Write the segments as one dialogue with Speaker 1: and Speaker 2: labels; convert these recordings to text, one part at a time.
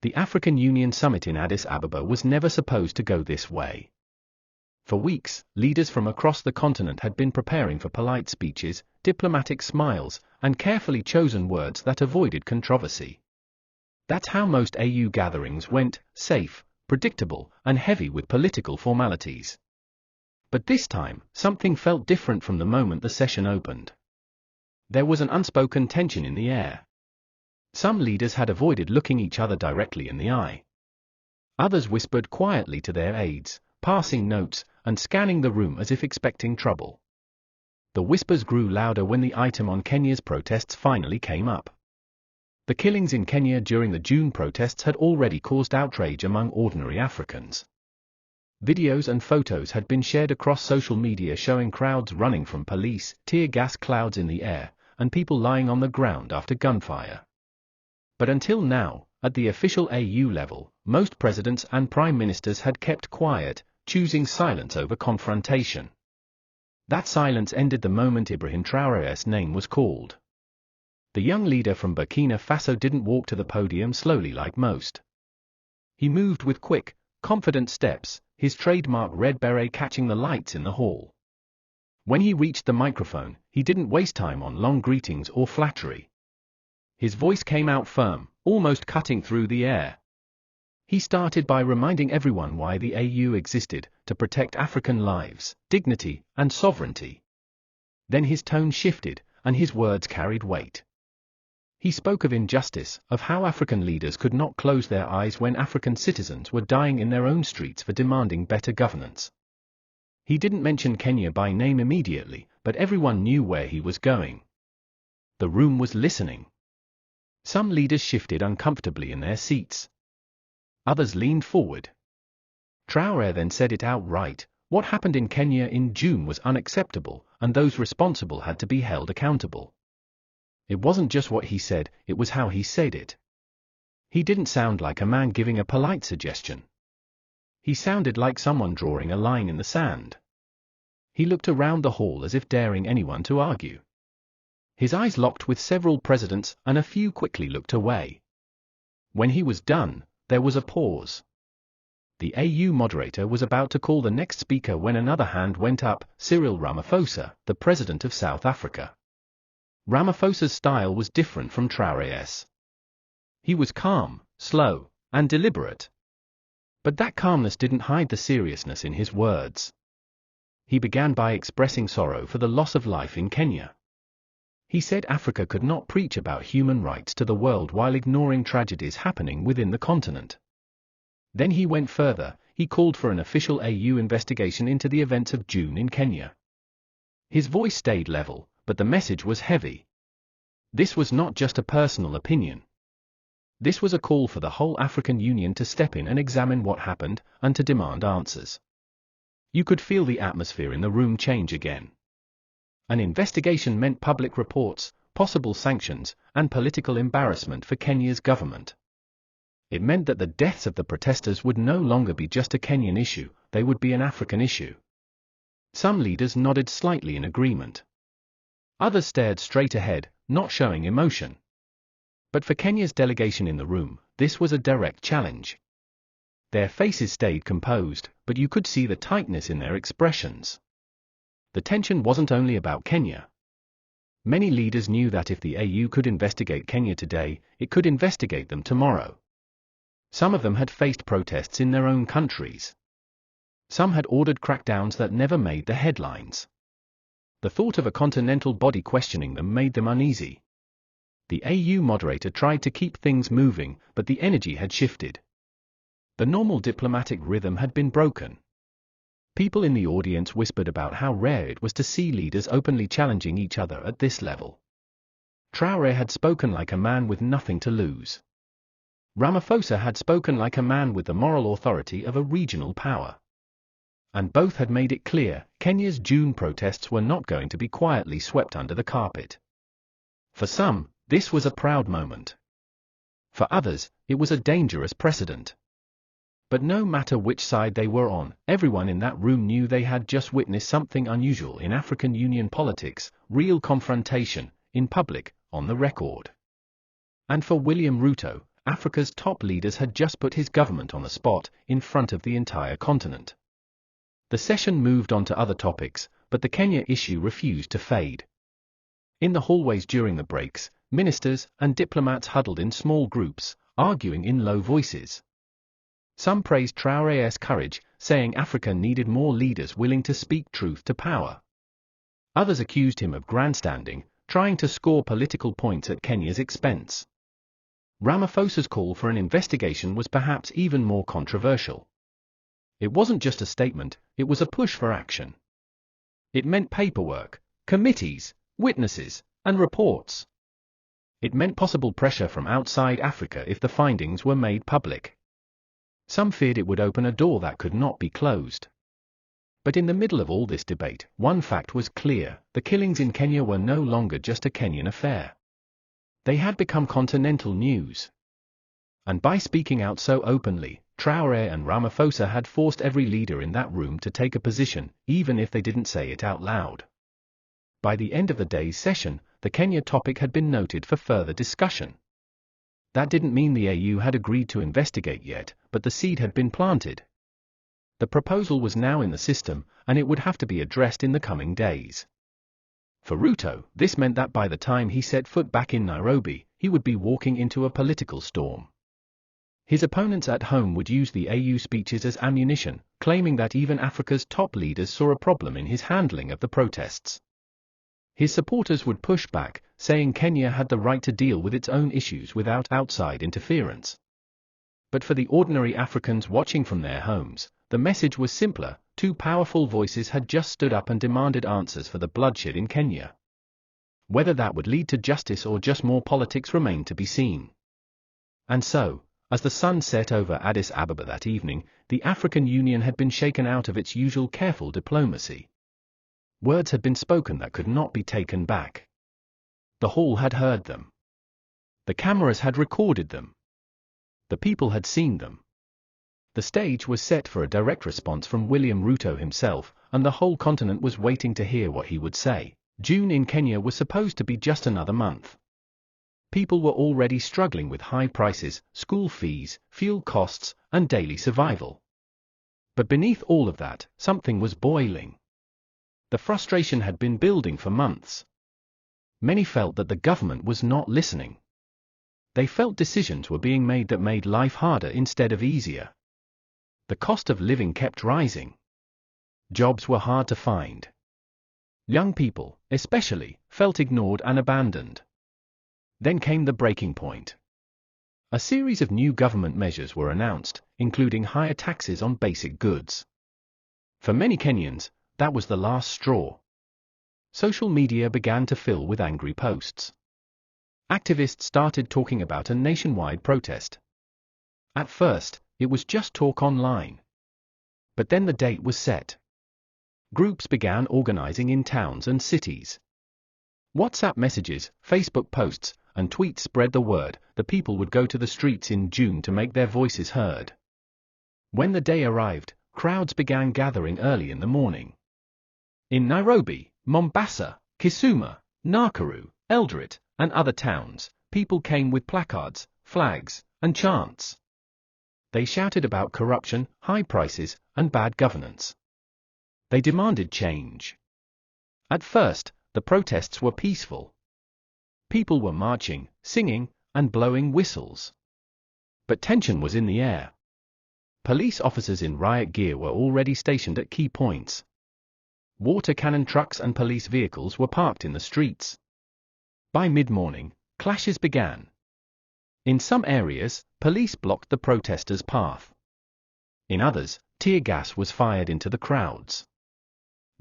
Speaker 1: The African Union summit in Addis Ababa was never supposed to go this way. For weeks, leaders from across the continent had been preparing for polite speeches, diplomatic smiles, and carefully chosen words that avoided controversy. That's how most AU gatherings went: safe, predictable, and heavy with political formalities. But this time, something felt different from the moment the session opened. There was an unspoken tension in the air. Some leaders had avoided looking each other directly in the eye. Others whispered quietly to their aides, passing notes, and scanning the room as if expecting trouble. The whispers grew louder when the item on Kenya's protests finally came up. The killings in Kenya during the June protests had already caused outrage among ordinary Africans. Videos and photos had been shared across social media showing crowds running from police, tear gas clouds in the air, and people lying on the ground after gunfire. But until now, at the official AU level, most presidents and prime ministers had kept quiet, choosing silence over confrontation. That silence ended the moment Ibrahim Traoré's name was called. The young leader from Burkina Faso didn't walk to the podium slowly like most. He moved with quick, confident steps, his trademark red beret catching the lights in the hall. When he reached the microphone, he didn't waste time on long greetings or flattery. His voice came out firm, almost cutting through the air. He started by reminding everyone why the AU existed: to protect African lives, dignity, and sovereignty. Then his tone shifted, and his words carried weight. He spoke of injustice, of how African leaders could not close their eyes when African citizens were dying in their own streets for demanding better governance. He didn't mention Kenya by name immediately, but everyone knew where he was going. The room was listening. Some leaders shifted uncomfortably in their seats. Others leaned forward. Traoré then said it outright: what happened in Kenya in June was unacceptable, and those responsible had to be held accountable. It wasn't just what he said, it was how he said it. He didn't sound like a man giving a polite suggestion. He sounded like someone drawing a line in the sand. He looked around the hall as if daring anyone to argue. His eyes locked with several presidents, and a few quickly looked away. When he was done, there was a pause. The AU moderator was about to call the next speaker when another hand went up: Cyril Ramaphosa, the president of South Africa. Ramaphosa's style was different from Traoré's. He was calm, slow, and deliberate. But that calmness didn't hide the seriousness in his words. He began by expressing sorrow for the loss of life in Kenya. He said Africa could not preach about human rights to the world while ignoring tragedies happening within the continent. Then he went further: he called for an official AU investigation into the events of June in Kenya. His voice stayed level, but the message was heavy. This was not just a personal opinion. This was a call for the whole African Union to step in and examine what happened, and to demand answers. You could feel the atmosphere in the room change again. An investigation meant public reports, possible sanctions, and political embarrassment for Kenya's government. It meant that the deaths of the protesters would no longer be just a Kenyan issue, they would be an African issue. Some leaders nodded slightly in agreement. Others stared straight ahead, not showing emotion. But for Kenya's delegation in the room, this was a direct challenge. Their faces stayed composed, but you could see the tightness in their expressions. The tension wasn't only about Kenya. Many leaders knew that if the AU could investigate Kenya today, it could investigate them tomorrow. Some of them had faced protests in their own countries. Some had ordered crackdowns that never made the headlines. The thought of a continental body questioning them made them uneasy. The AU moderator tried to keep things moving, but the energy had shifted. The normal diplomatic rhythm had been broken. People in the audience whispered about how rare it was to see leaders openly challenging each other at this level. Traoré had spoken like a man with nothing to lose. Ramaphosa had spoken like a man with the moral authority of a regional power. And both had made it clear, Kenya's June protests were not going to be quietly swept under the carpet. For some, this was a proud moment. For others, it was a dangerous precedent. But no matter which side they were on, everyone in that room knew they had just witnessed something unusual in African Union politics: real confrontation, in public, on the record. And for William Ruto, Africa's top leaders had just put his government on the spot in front of the entire continent. The session moved on to other topics, but the Kenya issue refused to fade. In the hallways during the breaks, ministers and diplomats huddled in small groups, arguing in low voices. Some praised Traoré's courage, saying Africa needed more leaders willing to speak truth to power. Others accused him of grandstanding, trying to score political points at Kenya's expense. Ramaphosa's call for an investigation was perhaps even more controversial. It wasn't just a statement, it was a push for action. It meant paperwork, committees, witnesses, and reports. It meant possible pressure from outside Africa if the findings were made public. Some feared it would open a door that could not be closed. But in the middle of all this debate, one fact was clear: the killings in Kenya were no longer just a Kenyan affair. They had become continental news. And by speaking out so openly, Traoré and Ramaphosa had forced every leader in that room to take a position, even if they didn't say it out loud. By the end of the day's session, the Kenya topic had been noted for further discussion. That didn't mean the AU had agreed to investigate yet, but the seed had been planted. The proposal was now in the system, and it would have to be addressed in the coming days. For Ruto, this meant that by the time he set foot back in Nairobi, he would be walking into a political storm. His opponents at home would use the AU speeches as ammunition, claiming that even Africa's top leaders saw a problem in his handling of the protests. His supporters would push back, saying Kenya had the right to deal with its own issues without outside interference. But for the ordinary Africans watching from their homes, the message was simpler: two powerful voices had just stood up and demanded answers for the bloodshed in Kenya. Whether that would lead to justice or just more politics remained to be seen. And so, as the sun set over Addis Ababa that evening, the African Union had been shaken out of its usual careful diplomacy. Words had been spoken that could not be taken back. The hall had heard them. The cameras had recorded them. The people had seen them. The stage was set for a direct response from William Ruto himself, and the whole continent was waiting to hear what he would say. June in Kenya was supposed to be just another month. People were already struggling with high prices, school fees, fuel costs, and daily survival. But beneath all of that, something was boiling. The frustration had been building for months. Many felt that the government was not listening. They felt decisions were being made that made life harder instead of easier. The cost of living kept rising. Jobs were hard to find. Young people, especially, felt ignored and abandoned. Then came the breaking point. A series of new government measures were announced, including higher taxes on basic goods. For many Kenyans, that was the last straw. Social media began to fill with angry posts. Activists started talking about a nationwide protest. At first, it was just talk online. But then the date was set. Groups began organizing in towns and cities. WhatsApp messages, Facebook posts, and tweets spread the word the people would go to the streets in June to make their voices heard. When the day arrived, crowds began gathering early in the morning. In Nairobi, Mombasa, Kisumu, Nakuru, Eldoret, and other towns, people came with placards, flags, and chants. They shouted about corruption, high prices, and bad governance. They demanded change. At first, the protests were peaceful. People were marching, singing, and blowing whistles. But tension was in the air. Police officers in riot gear were already stationed at key points. Water cannon trucks and police vehicles were parked in the streets. By mid-morning, clashes began. In some areas, police blocked the protesters' path. In others, tear gas was fired into the crowds.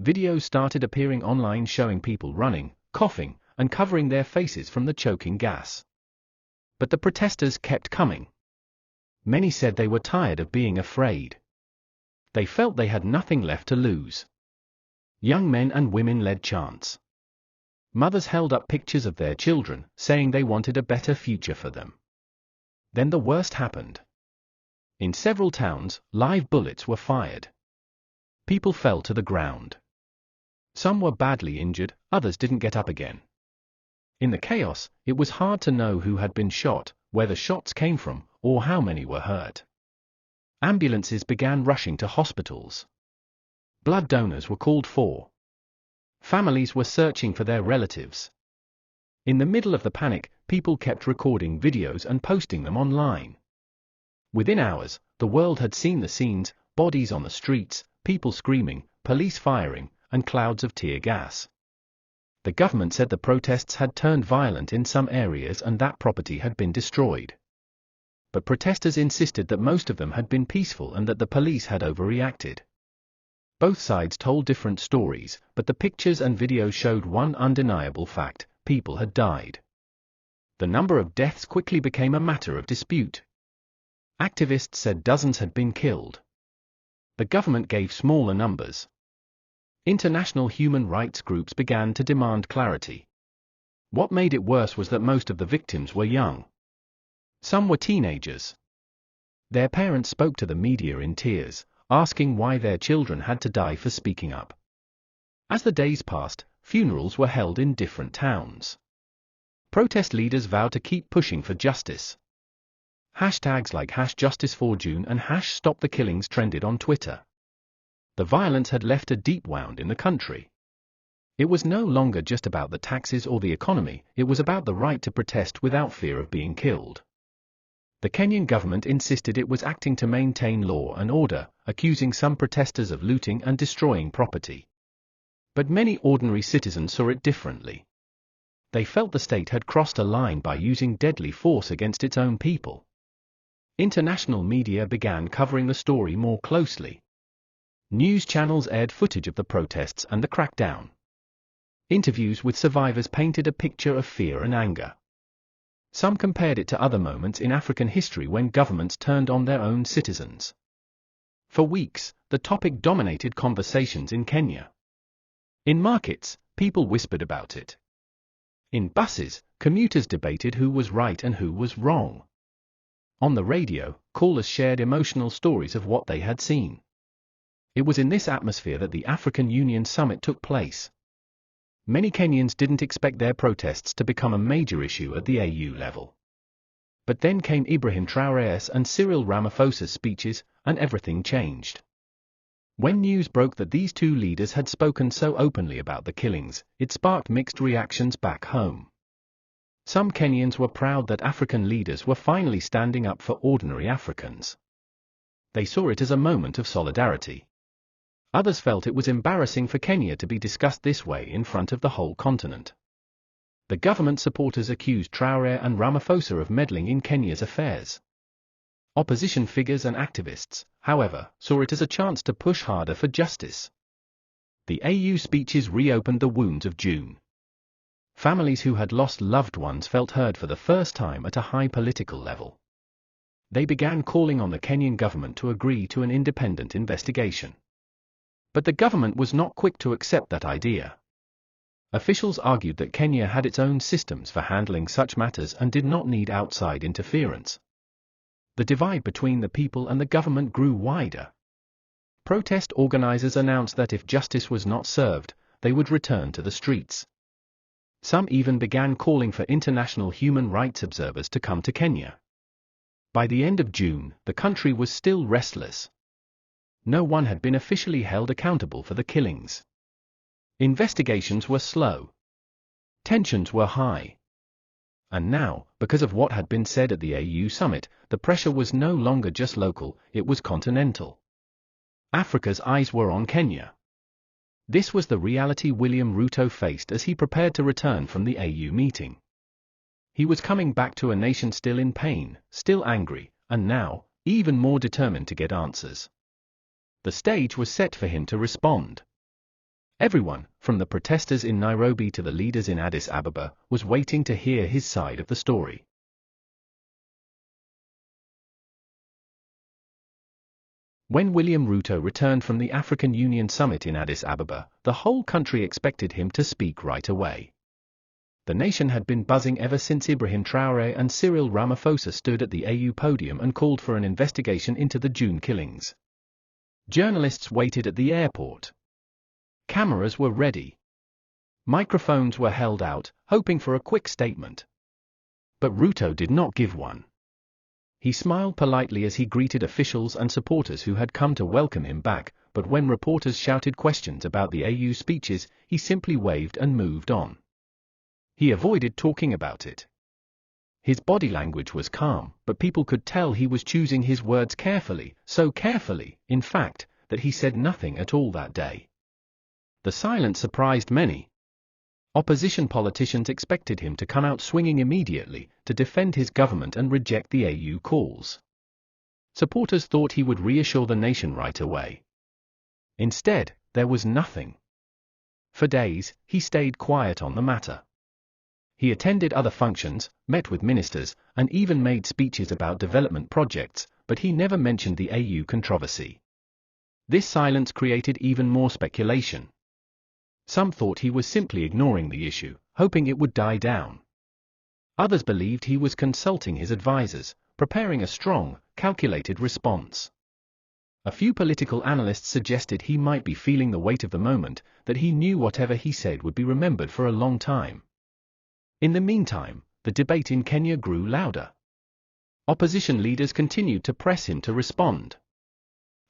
Speaker 1: Videos started appearing online showing people running, coughing, and covering their faces from the choking gas. But the protesters kept coming. Many said they were tired of being afraid. They felt they had nothing left to lose. Young men and women led chants. Mothers held up pictures of their children, saying they wanted a better future for them. Then the worst happened. In several towns, live bullets were fired. People fell to the ground. Some were badly injured, others didn't get up again. In the chaos, it was hard to know who had been shot, where the shots came from, or how many were hurt. Ambulances began rushing to hospitals. Blood donors were called for. Families were searching for their relatives. In the middle of the panic, people kept recording videos and posting them online. Within hours, the world had seen the scenes: bodies on the streets, people screaming, police firing, and clouds of tear gas. The government said the protests had turned violent in some areas and that property had been destroyed. But protesters insisted that most of them had been peaceful and that the police had overreacted. Both sides told different stories, but the pictures and videos showed one undeniable fact: people had died. The number of deaths quickly became a matter of dispute. Activists said dozens had been killed. The government gave smaller numbers. International human rights groups began to demand clarity. What made it worse was that most of the victims were young. Some were teenagers. Their parents spoke to the media in tears, asking why their children had to die for speaking up. As the days passed, funerals were held in different towns. Protest leaders vowed to keep pushing for justice. Hashtags like #JusticeForJune and #StopTheKillings trended on Twitter. The violence had left a deep wound in the country. It was no longer just about the taxes or the economy, it was about the right to protest without fear of being killed. The Kenyan government insisted it was acting to maintain law and order, accusing some protesters of looting and destroying property. But many ordinary citizens saw it differently. They felt the state had crossed a line by using deadly force against its own people. International media began covering the story more closely. News channels aired footage of the protests and the crackdown. Interviews with survivors painted a picture of fear and anger. Some compared it to other moments in African history when governments turned on their own citizens. For weeks, the topic dominated conversations in Kenya. In markets, people whispered about it. In buses, commuters debated who was right and who was wrong. On the radio, callers shared emotional stories of what they had seen. It was in this atmosphere that the African Union Summit took place. Many Kenyans didn't expect their protests to become a major issue at the AU level. But then came Ibrahim Traoré's and Cyril Ramaphosa's speeches, and everything changed. When news broke that these two leaders had spoken so openly about the killings, it sparked mixed reactions back home. Some Kenyans were proud that African leaders were finally standing up for ordinary Africans. They saw it as a moment of solidarity. Others felt it was embarrassing for Kenya to be discussed this way in front of the whole continent. The government supporters accused Traoré and Ramaphosa of meddling in Kenya's affairs. Opposition figures and activists, however, saw it as a chance to push harder for justice. The AU speeches reopened the wounds of June. Families who had lost loved ones felt heard for the first time at a high political level. They began calling on the Kenyan government to agree to an independent investigation. But the government was not quick to accept that idea. Officials argued that Kenya had its own systems for handling such matters and did not need outside interference. The divide between the people and the government grew wider. Protest organizers announced that if justice was not served, they would return to the streets. Some even began calling for international human rights observers to come to Kenya. By the end of June, the country was still restless. No one had been officially held accountable for the killings. Investigations were slow. Tensions were high. And now, because of what had been said at the AU summit, the pressure was no longer just local, it was continental. Africa's eyes were on Kenya. This was the reality William Ruto faced as he prepared to return from the AU meeting. He was coming back to a nation still in pain, still angry, and now, even more determined to get answers. The stage was set for him to respond. Everyone, from the protesters in Nairobi to the leaders in Addis Ababa, was waiting to hear his side of the story. When William Ruto returned from the African Union Summit in Addis Ababa, the whole country expected him to speak right away. The nation had been buzzing ever since Ibrahim Traoré and Cyril Ramaphosa stood at the AU podium and called for an investigation into the June killings. Journalists waited at the airport. Cameras were ready. Microphones were held out, hoping for a quick statement. But Ruto did not give one. He smiled politely as he greeted officials and supporters who had come to welcome him back, but when reporters shouted questions about the AU speeches, he simply waved and moved on. He avoided talking about it. His body language was calm, but people could tell he was choosing his words carefully, so carefully, in fact, that he said nothing at all that day. The silence surprised many. Opposition politicians expected him to come out swinging immediately, to defend his government and reject the AU calls. Supporters thought he would reassure the nation right away. Instead, there was nothing. For days, he stayed quiet on the matter. He attended other functions, met with ministers, and even made speeches about development projects, but he never mentioned the AU controversy. This silence created even more speculation. Some thought he was simply ignoring the issue, hoping it would die down. Others believed he was consulting his advisors, preparing a strong, calculated response. A few political analysts suggested he might be feeling the weight of the moment, that he knew whatever he said would be remembered for a long time. In the meantime, the debate in Kenya grew louder. Opposition leaders continued to press him to respond.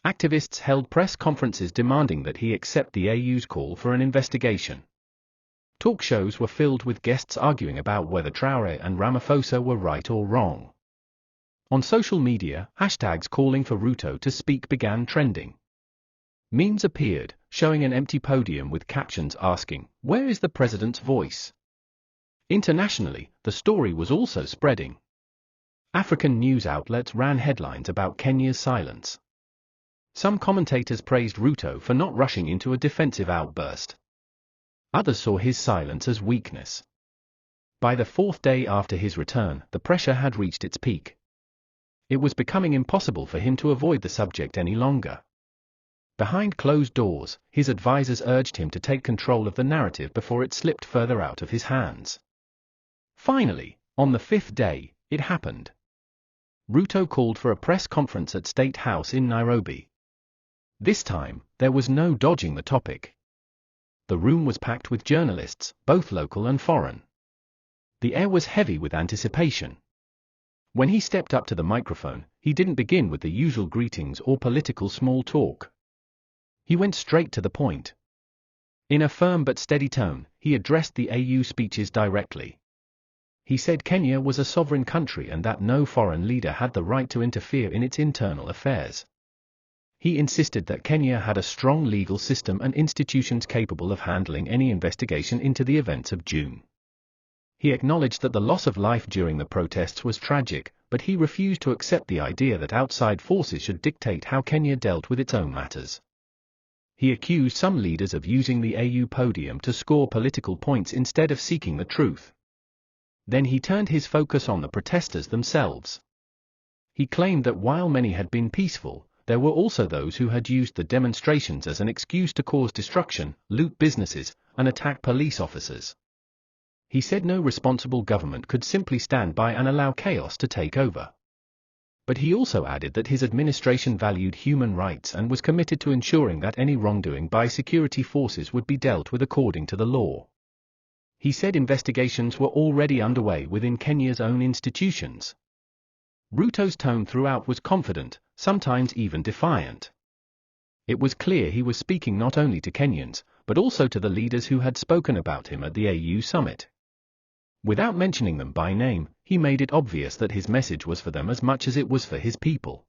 Speaker 1: Activists held press conferences demanding that he accept the AU's call for an investigation. Talk shows were filled with guests arguing about whether Traoré and Ramaphosa were right or wrong. On social media, hashtags calling for Ruto to speak began trending. Memes appeared, showing an empty podium with captions asking, "Where is the president's voice?" Internationally, the story was also spreading. African news outlets ran headlines about Kenya's silence. Some commentators praised Ruto for not rushing into a defensive outburst. Others saw his silence as weakness. By the fourth day after his return, the pressure had reached its peak. It was becoming impossible for him to avoid the subject any longer. Behind closed doors, his advisors urged him to take control of the narrative before it slipped further out of his hands. Finally, on the fifth day, it happened. Ruto called for a press conference at State House in Nairobi. This time, there was no dodging the topic. The room was packed with journalists, both local and foreign. The air was heavy with anticipation. When he stepped up to the microphone, he didn't begin with the usual greetings or political small talk. He went straight to the point. In a firm but steady tone, he addressed the AU speeches directly. He said Kenya was a sovereign country and that no foreign leader had the right to interfere in its internal affairs. He insisted that Kenya had a strong legal system and institutions capable of handling any investigation into the events of June. He acknowledged that the loss of life during the protests was tragic, but he refused to accept the idea that outside forces should dictate how Kenya dealt with its own matters. He accused some leaders of using the AU podium to score political points instead of seeking the truth. Then he turned his focus on the protesters themselves. He claimed that while many had been peaceful, there were also those who had used the demonstrations as an excuse to cause destruction, loot businesses, and attack police officers. He said no responsible government could simply stand by and allow chaos to take over. But he also added that his administration valued human rights and was committed to ensuring that any wrongdoing by security forces would be dealt with according to the law. He said investigations were already underway within Kenya's own institutions. Ruto's tone throughout was confident, sometimes even defiant. It was clear he was speaking not only to Kenyans, but also to the leaders who had spoken about him at the AU summit. Without mentioning them by name, he made it obvious that his message was for them as much as it was for his people.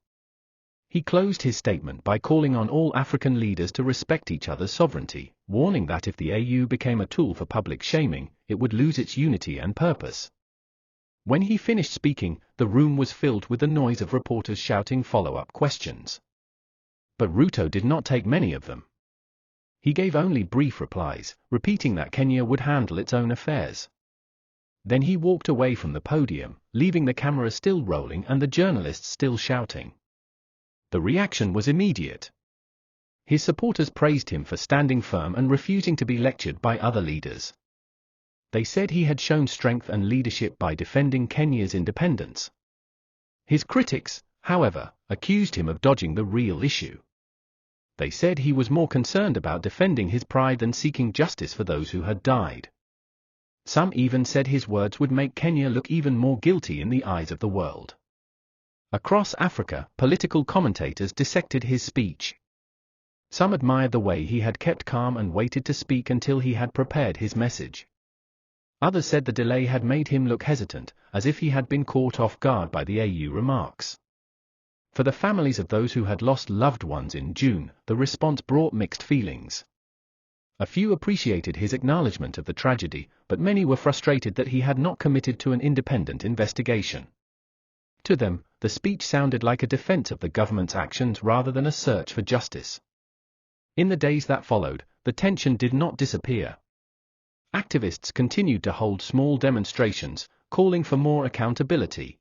Speaker 1: He closed his statement by calling on all African leaders to respect each other's sovereignty, warning that if the AU became a tool for public shaming, it would lose its unity and purpose. When he finished speaking, the room was filled with the noise of reporters shouting follow-up questions. But Ruto did not take many of them. He gave only brief replies, repeating that Kenya would handle its own affairs. Then he walked away from the podium, leaving the camera still rolling and the journalists still shouting. The reaction was immediate. His supporters praised him for standing firm and refusing to be lectured by other leaders. They said he had shown strength and leadership by defending Kenya's independence. His critics, however, accused him of dodging the real issue. They said he was more concerned about defending his pride than seeking justice for those who had died. Some even said his words would make Kenya look even more guilty in the eyes of the world. Across Africa, political commentators dissected his speech. Some admired the way he had kept calm and waited to speak until he had prepared his message. Others said the delay had made him look hesitant, as if he had been caught off guard by the AU remarks. For the families of those who had lost loved ones in June, the response brought mixed feelings. A few appreciated his acknowledgement of the tragedy, but many were frustrated that he had not committed to an independent investigation. To them, the speech sounded like a defense of the government's actions rather than a search for justice. In the days that followed, the tension did not disappear. Activists continued to hold small demonstrations, calling for more accountability.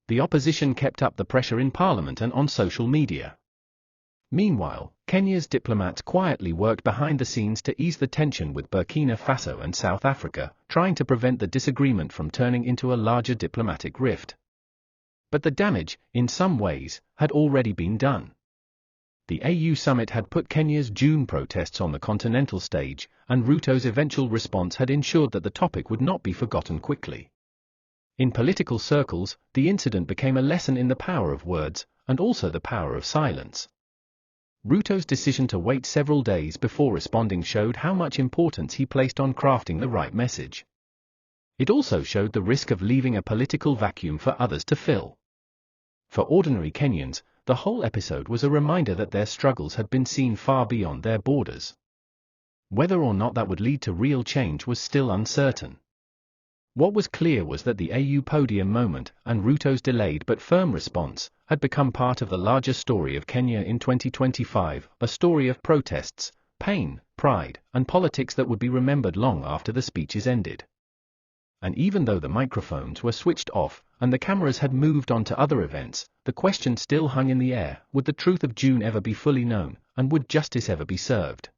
Speaker 1: The opposition kept up the pressure in parliament and on social media. Meanwhile, Kenya's diplomats quietly worked behind the scenes to ease the tension with Burkina Faso and South Africa, trying to prevent the disagreement from turning into a larger diplomatic rift. But the damage, in some ways, had already been done. The AU summit had put Kenya's June protests on the continental stage, and Ruto's eventual response had ensured that the topic would not be forgotten quickly. In political circles, the incident became a lesson in the power of words, and also the power of silence. Ruto's decision to wait several days before responding showed how much importance he placed on crafting the right message. It also showed the risk of leaving a political vacuum for others to fill. For ordinary Kenyans, the whole episode was a reminder that their struggles had been seen far beyond their borders. Whether or not that would lead to real change was still uncertain. What was clear was that the AU podium moment, and Ruto's delayed but firm response, had become part of the larger story of Kenya in 2025, a story of protests, pain, pride, and politics that would be remembered long after the speeches ended. And even though the microphones were switched off, and the cameras had moved on to other events, the question still hung in the air: would the truth of June ever be fully known, and would justice ever be served?